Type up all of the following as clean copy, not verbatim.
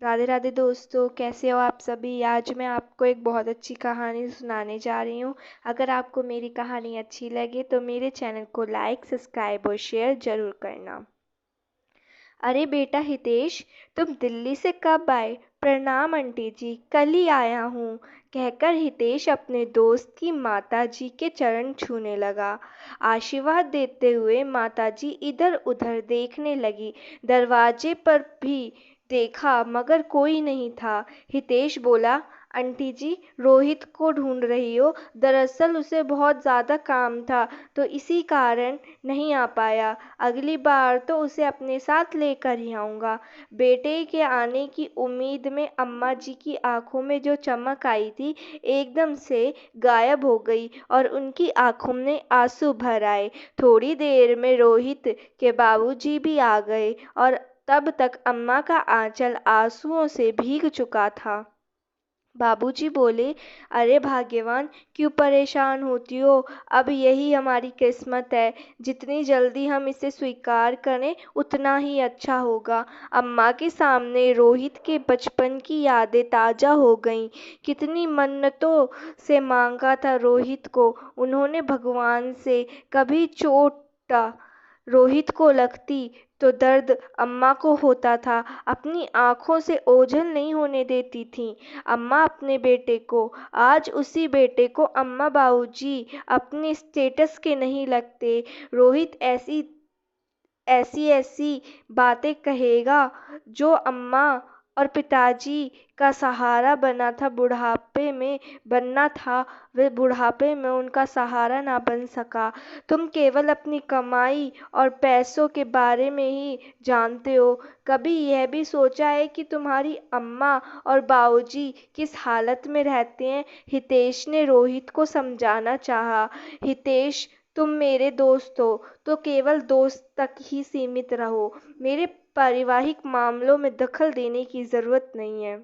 राधे राधे दोस्तों, कैसे हो आप सभी। आज मैं आपको एक बहुत अच्छी कहानी सुनाने जा रही हूँ। अगर आपको मेरी कहानी अच्छी लगे तो मेरे चैनल को लाइक, सब्सक्राइब और शेयर ज़रूर करना। अरे बेटा हितेश, तुम दिल्ली से कब आए। प्रणाम आंटी जी, कल ही आया हूँ, कहकर हितेश अपने दोस्त की माताजी के चरण छूने लगा। आशीर्वाद देते हुए माताजी इधर उधर देखने लगी। दरवाजे पर भी देखा मगर कोई नहीं था। हितेश बोला, आंटी जी रोहित को ढूंढ रही हो। दरअसल उसे बहुत ज़्यादा काम था तो इसी कारण नहीं आ पाया। अगली बार तो उसे अपने साथ लेकर ही आऊँगा। बेटे के आने की उम्मीद में अम्मा जी की आंखों में जो चमक आई थी एकदम से गायब हो गई और उनकी आंखों में आंसू भर आए। थोड़ी देर में रोहित के बाबूजी भी आ गए और तब तक अम्मा का आंचल आंसुओं से भीग चुका था। बाबूजी बोले, अरे भाग्यवान, क्यों परेशान होती हो। अब यही हमारी किस्मत है। जितनी जल्दी हम इसे स्वीकार करें उतना ही अच्छा होगा। अम्मा के सामने रोहित के बचपन की यादें ताज़ा हो गईं। कितनी मन्नतों से मांगा था रोहित को उन्होंने भगवान से। कभी चोट रोहित को लगती तो दर्द अम्मा को होता था। अपनी आंखों से ओझल नहीं होने देती थीं अम्मा अपने बेटे को। आज उसी बेटे को अम्मा बाबूजी अपने स्टेटस के नहीं लगते। रोहित ऐसी ऐसी ऐसी बातें कहेगा जो अम्मा और पिताजी का सहारा बना था बुढ़ापे में बनना था, वे बुढ़ापे में उनका सहारा ना बन सका। तुम केवल अपनी कमाई और पैसों के बारे में ही जानते हो। कभी यह भी सोचा है कि तुम्हारी अम्मा और बाबूजी किस हालत में रहते हैं। हितेश ने रोहित को समझाना चाहा। हितेश, तुम मेरे दोस्त हो तो केवल दोस्त तक ही सीमित रहो। मेरे पारिवारिक मामलों में दखल देने की ज़रूरत नहीं है।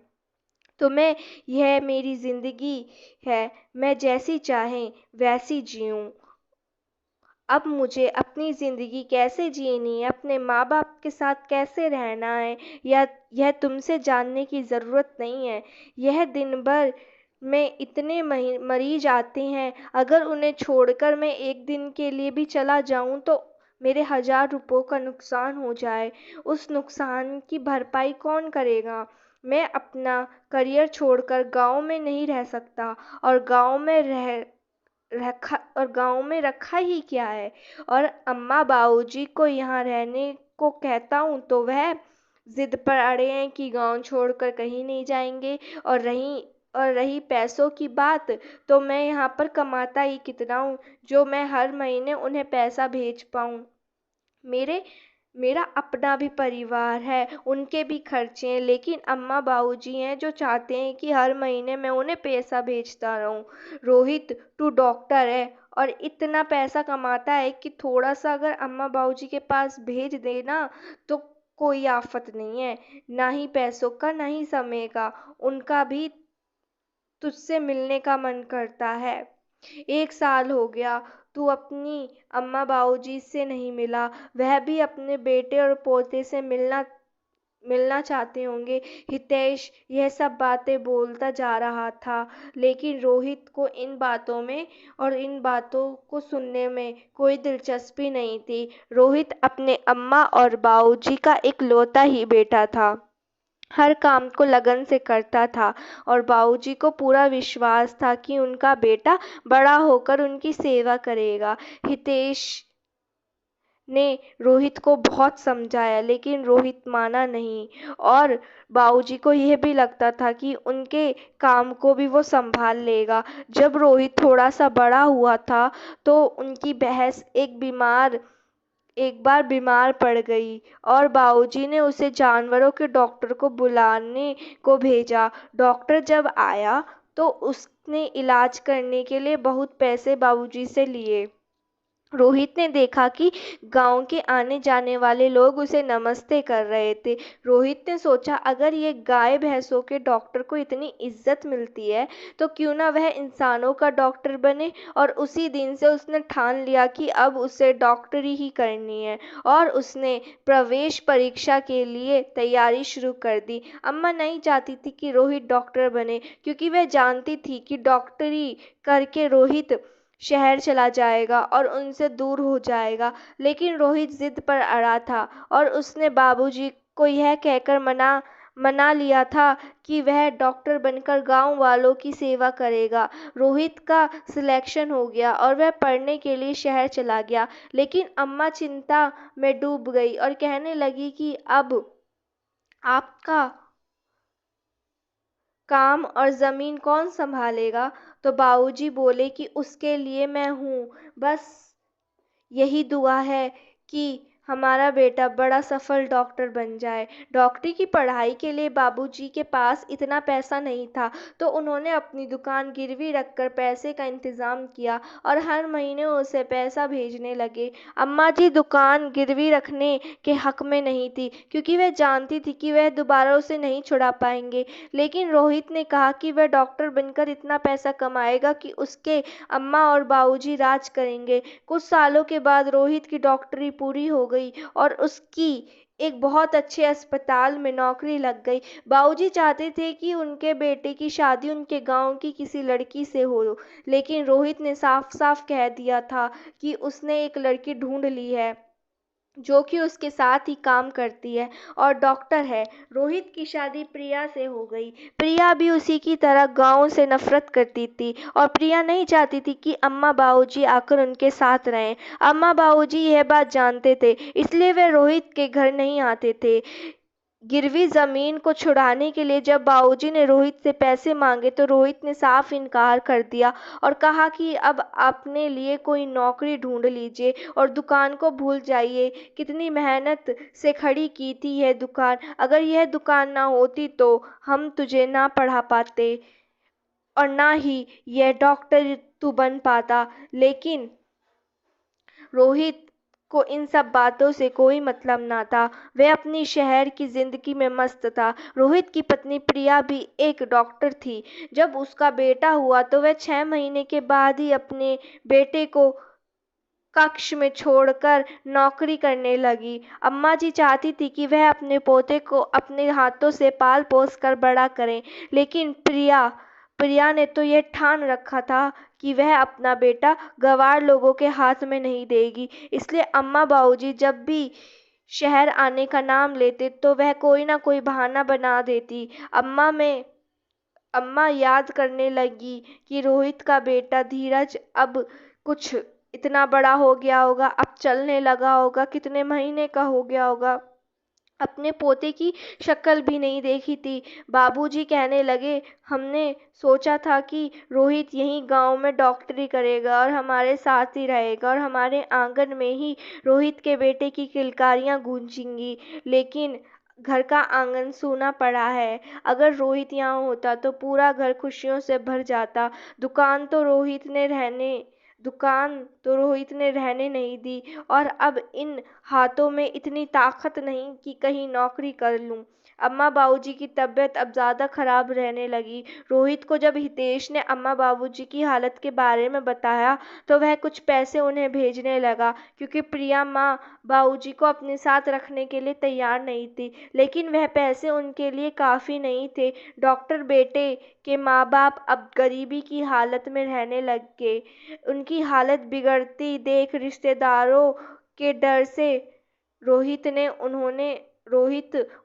तुम्हें यह मेरी ज़िंदगी है, मैं जैसी चाहें वैसी जीऊँ। अब मुझे अपनी ज़िंदगी कैसे जीनी है, अपने माँ बाप के साथ कैसे रहना है, या यह तुमसे जानने की ज़रूरत नहीं है। यह दिन भर में इतने मरीज आते हैं, अगर उन्हें छोड़कर मैं एक दिन के लिए भी चला जाऊं तो मेरे 1000 रुपयों का नुकसान हो जाए। उस नुकसान की भरपाई कौन करेगा। मैं अपना करियर छोड़कर गांव में नहीं रह सकता, और गांव में रखा ही क्या है। और अम्मा बाबूजी को यहाँ रहने को कहता हूँ तो वह जिद पर अड़े हैं कि गांव छोड़कर कहीं नहीं जाएंगे। और रही पैसों की बात, तो मैं यहाँ पर कमाता ही कितना हूँ जो मैं हर महीने उन्हें पैसा भेज पाऊँ। मेरे मेरा अपना भी परिवार है, उनके भी खर्चे हैं, लेकिन अम्मा बाबूजी हैं जो चाहते हैं कि हर महीने मैं उन्हें पैसा भेजता रहूं। रोहित, तू डॉक्टर है और इतना पैसा कमाता है कि थोड़ा सा अगर अम्मा बाबूजी के पास भेज देना तो कोई आफत नहीं है। ना ही पैसों का ना ही समय का, उनका भी तुझसे मिलने का मन करता है। 1 साल हो गया तू अपनी अम्मा बाबूजी से नहीं मिला। वह भी अपने बेटे और पोते से मिलना मिलना चाहते होंगे। हितेश यह सब बातें बोलता जा रहा था, लेकिन रोहित को इन बातों में और इन बातों को सुनने में कोई दिलचस्पी नहीं थी। रोहित अपने अम्मा और बाबूजी का इकलौता ही बेटा था। हर काम को लगन से करता था और बाबूजी को पूरा विश्वास था कि उनका बेटा बड़ा होकर उनकी सेवा करेगा। हितेश ने रोहित को बहुत समझाया लेकिन रोहित माना नहीं, और बाबूजी को यह भी लगता था कि उनके काम को भी वो संभाल लेगा। जब रोहित थोड़ा सा बड़ा हुआ था तो उनकी बहस एक बार बीमार पड़ गई और बाबूजी ने उसे जानवरों के डॉक्टर को बुलाने को भेजा। डॉक्टर जब आया तो उसने इलाज करने के लिए बहुत पैसे बाबूजी से लिए। रोहित ने देखा कि गांव के आने जाने वाले लोग उसे नमस्ते कर रहे थे। रोहित ने सोचा, अगर ये गाय भैंसों के डॉक्टर को इतनी इज्जत मिलती है तो क्यों ना वह इंसानों का डॉक्टर बने। और उसी दिन से उसने ठान लिया कि अब उसे डॉक्टरी ही करनी है और उसने प्रवेश परीक्षा के लिए तैयारी शुरू कर दी। अम्मा नहीं चाहती थी कि रोहित डॉक्टर बने, क्योंकि वह जानती थी कि डॉक्टरी करके रोहित शहर चला जाएगा और उनसे दूर हो जाएगा। लेकिन रोहित जिद पर अड़ा था और उसने बाबूजी को यह कहकर मना मना लिया था कि वह डॉक्टर बनकर गांव वालों की सेवा करेगा। रोहित का सिलेक्शन हो गया और वह पढ़ने के लिए शहर चला गया। लेकिन अम्मा चिंता में डूब गई और कहने लगी कि अब आपका काम और ज़मीन कौन संभालेगा। तो बाबूजी बोले कि उसके लिए मैं हूँ, बस यही दुआ है कि हमारा बेटा बड़ा सफल डॉक्टर बन जाए। डॉक्टरी की पढ़ाई के लिए बाबूजी के पास इतना पैसा नहीं था, तो उन्होंने अपनी दुकान गिरवी रखकर पैसे का इंतज़ाम किया और हर महीने उसे पैसा भेजने लगे। अम्मा जी दुकान गिरवी रखने के हक में नहीं थी, क्योंकि वह जानती थी कि वह दोबारा उसे नहीं छुड़ा पाएंगे। लेकिन रोहित ने कहा कि वह डॉक्टर बनकर इतना पैसा कमाएगा कि उसके अम्मा और बाबूजी राज करेंगे। कुछ सालों के बाद रोहित की डॉक्टरी पूरी हो गई और उसकी एक बहुत अच्छे अस्पताल में नौकरी लग गई। बाबूजी चाहते थे कि उनके बेटे की शादी उनके गांव की किसी लड़की से हो, लेकिन रोहित ने साफ साफ कह दिया था कि उसने एक लड़की ढूंढ ली है जो कि उसके साथ ही काम करती है और डॉक्टर है। रोहित की शादी प्रिया से हो गई। प्रिया भी उसी की तरह गांव से नफरत करती थी और प्रिया नहीं चाहती थी कि अम्मा बाबूजी आकर उनके साथ रहें। अम्मा बाबूजी यह बात जानते थे, इसलिए वे रोहित के घर नहीं आते थे। गिरवी जमीन को छुड़ाने के लिए जब बाबूजी ने रोहित से पैसे मांगे तो रोहित ने साफ इनकार कर दिया और कहा कि अब अपने लिए कोई नौकरी ढूंढ लीजिए और दुकान को भूल जाइए। कितनी मेहनत से खड़ी की थी यह दुकान, अगर यह दुकान ना होती तो हम तुझे ना पढ़ा पाते और ना ही यह डॉक्टर तू बन पाता। लेकिन रोहित को इन सब बातों से कोई मतलब ना था। वह अपनी शहर की जिंदगी में मस्त था। रोहित की पत्नी प्रिया भी एक डॉक्टर थी। जब उसका बेटा हुआ तो वह 6 महीने के बाद ही अपने बेटे को कक्ष में छोड़कर नौकरी करने लगी। अम्मा जी चाहती थी कि वह अपने पोते को अपने हाथों से पाल पोस कर बड़ा करें, लेकिन प्रिया प्रिया ने तो यह ठान रखा था कि वह अपना बेटा गंवार लोगों के हाथ में नहीं देगी। इसलिए अम्मा बाबूजी जब भी शहर आने का नाम लेते तो वह कोई ना कोई बहाना बना देती। अम्मा याद करने लगी कि रोहित का बेटा धीरज अब कुछ इतना बड़ा हो गया होगा, अब चलने लगा होगा, कितने महीने का हो गया होगा। अपने पोते की शक्ल भी नहीं देखी थी। बाबूजी कहने लगे, हमने सोचा था कि रोहित यहीं गांव में डॉक्टरी करेगा और हमारे साथ ही रहेगा और हमारे आंगन में ही रोहित के बेटे की किलकारियां गूंजेंगी, लेकिन घर का आंगन सूना पड़ा है। अगर रोहित यहाँ होता तो पूरा घर खुशियों से भर जाता। दुकान तो रोहित ने रहने नहीं दी और अब इन हाथों में इतनी ताकत नहीं कि कहीं नौकरी कर लूं। अम्मा बाबूजी की तबीयत अब ज़्यादा खराब रहने लगी। रोहित को जब हितेश ने अम्मा बाबूजी की हालत के बारे में बताया तो वह कुछ पैसे उन्हें भेजने लगा, क्योंकि प्रिया माँ बाबूजी को अपने साथ रखने के लिए तैयार नहीं थी। लेकिन वह पैसे उनके लिए काफ़ी नहीं थे। डॉक्टर बेटे के माँ बाप अब गरीबी की हालत में रहने लग गए। उनकी हालत बिगड़ती देख रिश्तेदारों के डर से रोहित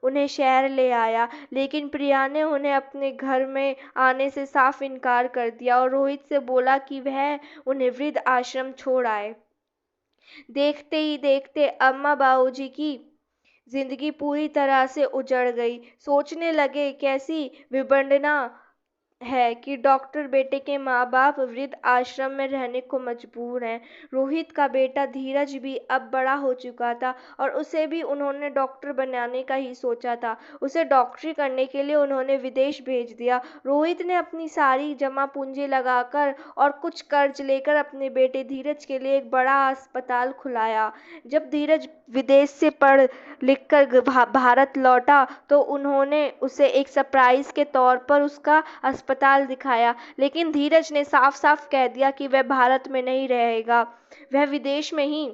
उन्हें शहर ले आया, लेकिन प्रिया ने उन्हें अपने घर में आने से साफ इनकार कर दिया और रोहित से बोला कि वह उन्हें वृद्ध आश्रम छोड़ आए। देखते ही देखते अम्मा बाबूजी की जिंदगी पूरी तरह से उजड़ गई। सोचने लगे, कैसी विडंबना है कि डॉक्टर बेटे के माँ बाप वृद्ध आश्रम में रहने को मजबूर हैं। रोहित का बेटा धीरज भी अब बड़ा हो चुका था और उसे भी उन्होंने डॉक्टर बनाने का ही सोचा था। उसे डॉक्टरी करने के लिए उन्होंने विदेश भेज दिया। रोहित ने अपनी सारी जमा पूंजी लगाकर और कुछ कर्ज लेकर अपने बेटे धीरज के लिए एक बड़ा अस्पताल खुलाया। जब धीरज विदेश से पढ़ लिखकर भारत लौटा तो उन्होंने उसे एक सरप्राइज के तौर पर उसका अस्पताल दिखाया, लेकिन धीरज ने साफ साफ कह दिया कि वह भारत में नहीं रहेगा, वह विदेश में ही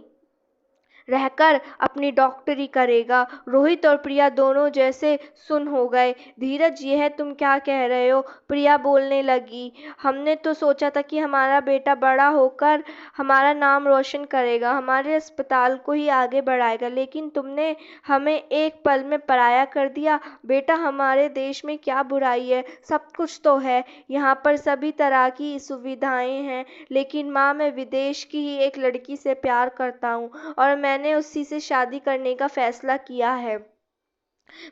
रहकर अपनी डॉक्टरी करेगा। रोहित और प्रिया दोनों जैसे सुन्न हो गए। धीरज, यह तुम क्या कह रहे हो? प्रिया बोलने लगी। हमने तो सोचा था कि हमारा बेटा बड़ा होकर हमारा नाम रोशन करेगा, हमारे अस्पताल को ही आगे बढ़ाएगा, लेकिन तुमने हमें एक पल में पराया कर दिया। बेटा, हमारे देश में क्या बुराई है? सब कुछ तो है, यहाँ पर सभी तरह की सुविधाएं हैं, लेकिन माँ, मैं विदेश की ही एक लड़की से प्यार करता हूँ और मैंने उसी से शादी करने का फैसला किया है।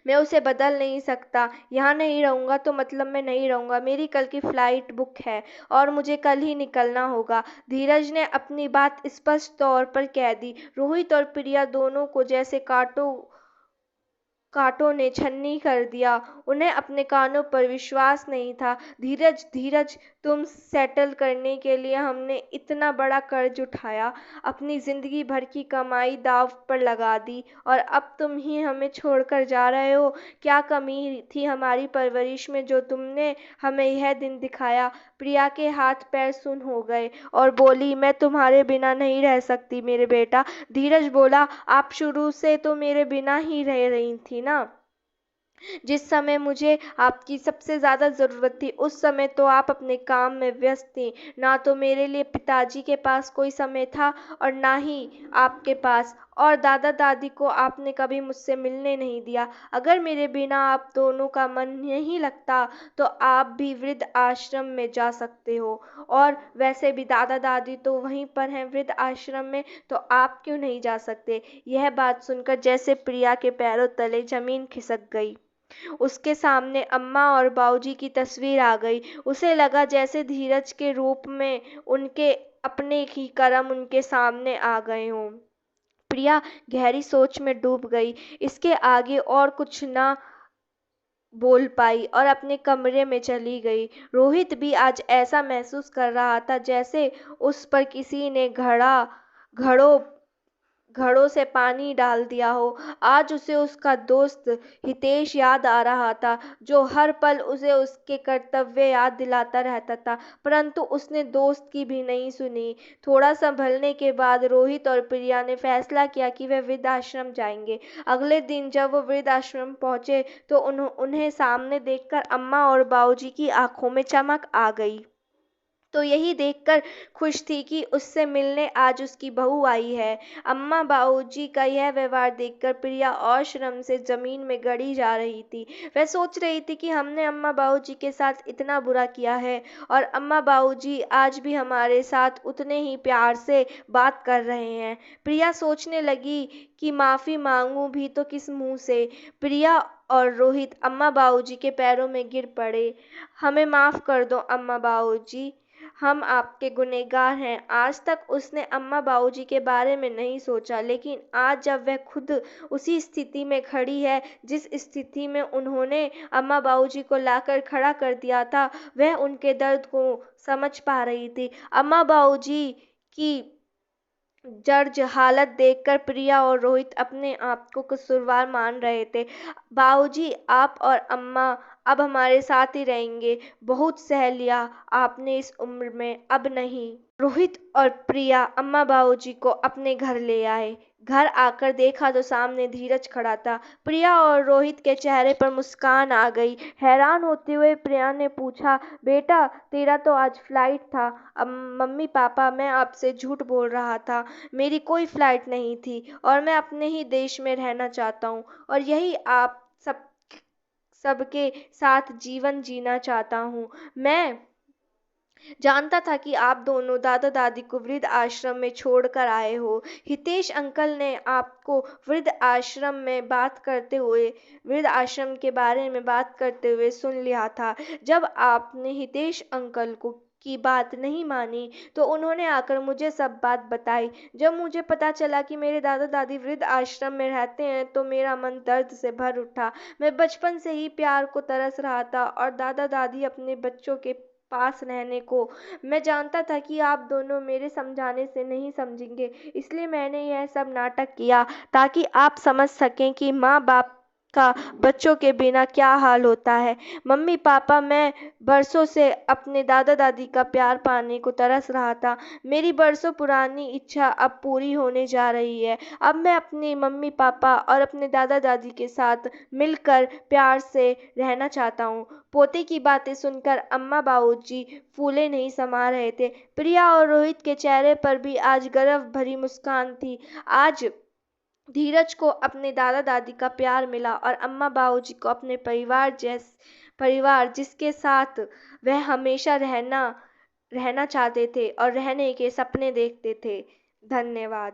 मैं उसे बदल नहीं सकता। यहाँ नहीं रहूँगा तो मतलब मैं नहीं रहूँगा। मेरी कल की फ्लाइट बुक है और मुझे कल ही निकलना होगा। धीरज ने अपनी बात स्पष्ट तौर पर कह दी। रोहित और प्रिया दोनों को जैसे कांटों ने छन्नी कर दिया। उन्हें अपने कानों पर विश्वास नहीं था। धीरज, धीरज, तुम सेटल करने के लिए हमने इतना बड़ा कर्ज उठाया, अपनी जिंदगी भर की कमाई दांव पर लगा दी और अब तुम ही हमें छोड़कर जा रहे हो। क्या कमी थी हमारी परवरिश में जो तुमने हमें यह दिन दिखाया? प्रिया के हाथ पैर सुन्न हो गए और बोली, मैं तुम्हारे बिना नहीं रह सकती मेरे बेटा। धीरज बोला, आप शुरू से तो मेरे बिना ही रह रही थी ना। जिस समय मुझे आपकी सबसे ज़्यादा ज़रूरत थी उस समय तो आप अपने काम में व्यस्त थी। ना तो मेरे लिए पिताजी के पास कोई समय था और ना ही आपके पास, और दादा दादी को आपने कभी मुझसे मिलने नहीं दिया। अगर मेरे बिना आप दोनों का मन नहीं लगता तो आप भी वृद्ध आश्रम में जा सकते हो, और वैसे भी दादा दादी तो वहीं पर हैं वृद्ध आश्रम में, तो आप क्यों नहीं जा सकते? यह बात सुनकर जैसे प्रिया के पैरों तले जमीन खिसक गई। उसके सामने अम्मा और बाऊजी की तस्वीर आ गई। उसे लगा जैसे धीरज के रूप में उनके अपने ही कर्म उनके सामने आ गए हों। प्रिया गहरी सोच में डूब गई। इसके आगे और कुछ न बोल पाई और अपने कमरे में चली गई। रोहित भी आज ऐसा महसूस कर रहा था जैसे उस पर किसी ने घड़ों घड़ों से पानी डाल दिया हो। आज उसे उसका दोस्त हितेश याद आ रहा था, जो हर पल उसे उसके कर्तव्य याद दिलाता रहता था, परंतु उसने दोस्त की भी नहीं सुनी। थोड़ा संभलने के बाद रोहित और प्रिया ने फैसला किया कि वे वृद्धाश्रम जाएंगे। अगले दिन जब वो वृद्धाश्रम पहुंचे तो उन्हें सामने देखकर अम्मा और बाबूजी की आंखों में चमक आ गई। तो यही देखकर खुश थी कि उससे मिलने आज उसकी बहू आई है। अम्मा बाबूजी का यह व्यवहार देखकर प्रिया और शर्म से जमीन में गड़ी जा रही थी। वह सोच रही थी कि हमने अम्मा बाबूजी के साथ इतना बुरा किया है और अम्मा बाबूजी आज भी हमारे साथ उतने ही प्यार से बात कर रहे हैं। प्रिया सोचने लगी कि माफ़ी मांगूं भी तो किस मुंह से। प्रिया और रोहित अम्मा बाबूजी के पैरों में गिर पड़े। हमें माफ़ कर दो अम्मा बाबूजी, हम आपके गुनहगार हैं। आज तक उसने अम्मा बाबूजी के बारे में नहीं सोचा, लेकिन आज जब वह खुद उसी स्थिति में खड़ी है जिस स्थिति में उन्होंने अम्मा बाबूजी को लाकर खड़ा कर दिया था, वह उनके दर्द को समझ पा रही थी। अम्मा बाबूजी की जर्ज हालत देखकर प्रिया और रोहित अपने आप को कसूरवार मान रहे थे। बाबूजी, आप और अम्मा अब हमारे साथ ही रहेंगे। बहुत सह लिया आपने इस उम्र में, अब नहीं। रोहित और प्रिया अम्मा बाबूजी को अपने घर ले आए। घर आकर देखा तो सामने धीरज खड़ा था। प्रिया और रोहित के चेहरे पर मुस्कान आ गई। हैरान होते हुए प्रिया ने पूछा, बेटा, तेरा तो आज फ्लाइट था। मम्मी पापा, मैं आपसे झूठ बोल रहा था, मेरी कोई फ्लाइट नहीं थी और मैं अपने ही देश में रहना चाहता हूँ और यही आप सबके साथ जीवन जीना चाहता हूँ। मैं जानता था कि आप दोनों दादा दादी को वृद्ध आश्रम में छोड़कर आए हो। हितेश अंकल ने आपको वृद्ध आश्रम के बारे में बात करते हुए सुन लिया था। जब आपने हितेश अंकल को की बात नहीं मानी तो उन्होंने आकर मुझे सब बात बताई। जब मुझे पता चला कि मेरे दादा दादी वृद्ध आश्रम में रहते हैं तो मेरा मन दर्द से भर उठा। मैं बचपन से ही प्यार को तरस रहा था और दादा दादी अपने बच्चों के पास रहने को। मैं जानता था कि आप दोनों मेरे समझाने से नहीं समझेंगे, इसलिए मैंने यह सब नाटक किया ताकि आप समझ सकें कि माँ बाप का बच्चों के बिना क्या हाल होता है। मम्मी पापा, मैं बरसों से अपने दादा दादी का प्यार पाने को तरस रहा था। मेरी बरसों पुरानी इच्छा अब पूरी होने जा रही है। अब मैं अपने मम्मी पापा और अपने दादा दादी के साथ मिलकर प्यार से रहना चाहता हूँ। पोते की बातें सुनकर अम्मा बाबूजी फूले नहीं समा रहे थे। प्रिया और रोहित के चेहरे पर भी आज गर्व भरी मुस्कान थी। आज धीरज को अपने दादा दादी का प्यार मिला और अम्मा बाबूजी को अपने परिवार जिसके साथ वह हमेशा रहना रहना चाहते थे और रहने के सपने देखते थे। धन्यवाद।